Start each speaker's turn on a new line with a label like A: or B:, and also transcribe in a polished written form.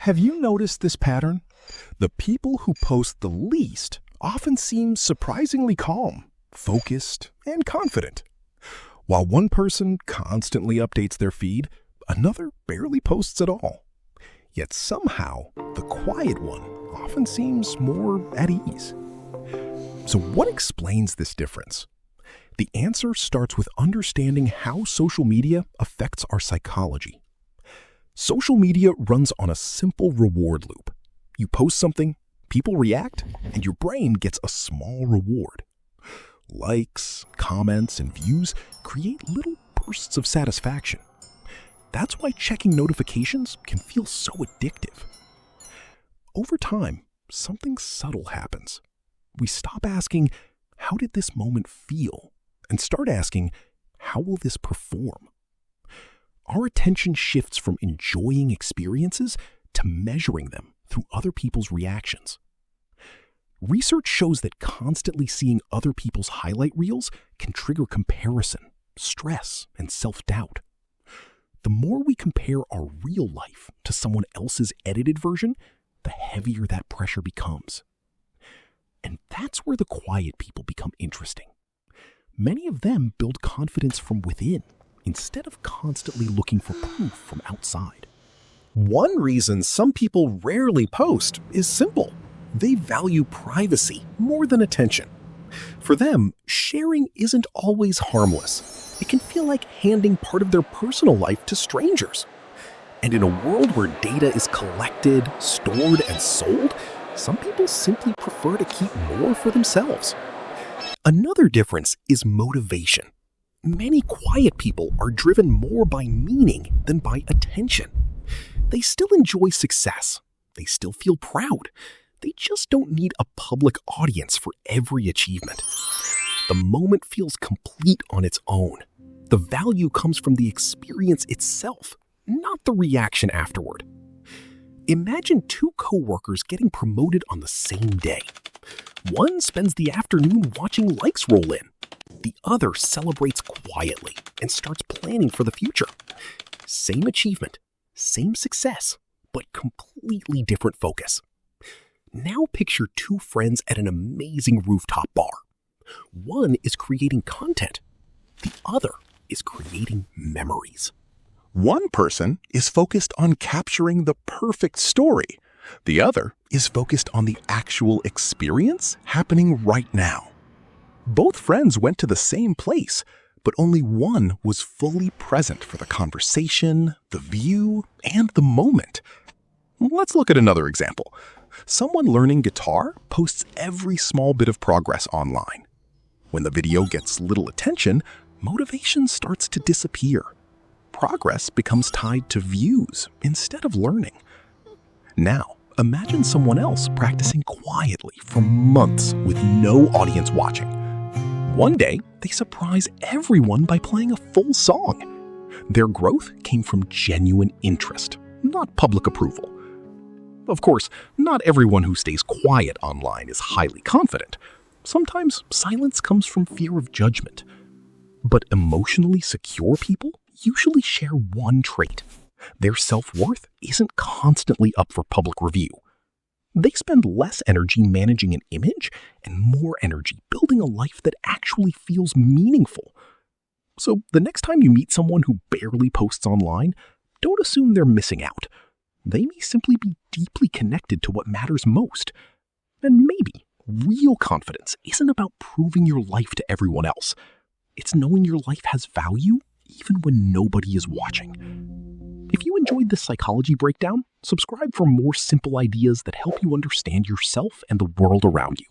A: Have you noticed this pattern? The people who post the least often seem surprisingly calm, focused, and confident. While one person constantly updates their feed, another barely posts at all. Yet somehow, the quiet one often seems more at ease. So what explains this difference? The answer starts with understanding how social media affects our psychology. Social media runs on a simple reward loop. You post something, people react, and your brain gets a small reward. Likes, comments, and views create little bursts of satisfaction. That's why checking notifications can feel so addictive. Over time, something subtle happens. We stop asking, how did this moment feel? And start asking, how will this perform? Our attention shifts from enjoying experiences to measuring them through other people's reactions. Research shows that constantly seeing other people's highlight reels can trigger comparison, stress, and self-doubt. The more we compare our real life to someone else's edited version, the heavier that pressure becomes. And that's where the quiet people become interesting. Many of them build confidence from within, instead of constantly looking for proof from outside. One reason some people rarely post is simple. They value privacy more than attention. For them, sharing isn't always harmless. It can feel like handing part of their personal life to strangers. And in a world where data is collected, stored, and sold, some people simply prefer to keep more for themselves. Another difference is motivation. Many quiet people are driven more by meaning than by attention. They still enjoy success. They still feel proud. They just don't need a public audience for every achievement. The moment feels complete on its own. The value comes from the experience itself, not the reaction afterward. Imagine two coworkers getting promoted on the same day. One spends the afternoon watching likes roll in. The other celebrates quietly and starts planning for the future. Same achievement, same success, but completely different focus. Now picture two friends at an amazing rooftop bar. One is creating content. The other is creating memories.
B: One person is focused on capturing the perfect story. The other is focused on the actual experience happening right now. Both friends went to the same place, but only one was fully present for the conversation, the view, and the moment. Let's look at another example. Someone learning guitar posts every small bit of progress online. When the video gets little attention, motivation starts to disappear. Progress becomes tied to views instead of learning. Now, imagine someone else practicing quietly for months with no audience watching. One day, they surprise everyone by playing a full song. Their growth came from genuine interest, not public approval. Of course, not everyone who stays quiet online is highly confident. Sometimes silence comes from fear of judgment. But emotionally secure people usually share one trait. Their self-worth isn't constantly up for public review. They spend less energy managing an image and more energy building a life that actually feels meaningful. So the next time you meet someone who barely posts online, don't assume they're missing out. They may simply be deeply connected to what matters most. And maybe real confidence isn't about proving your life to everyone else. It's knowing your life has value even when nobody is watching. If you enjoyed this psychology breakdown, subscribe for more simple ideas that help you understand yourself and the world around you.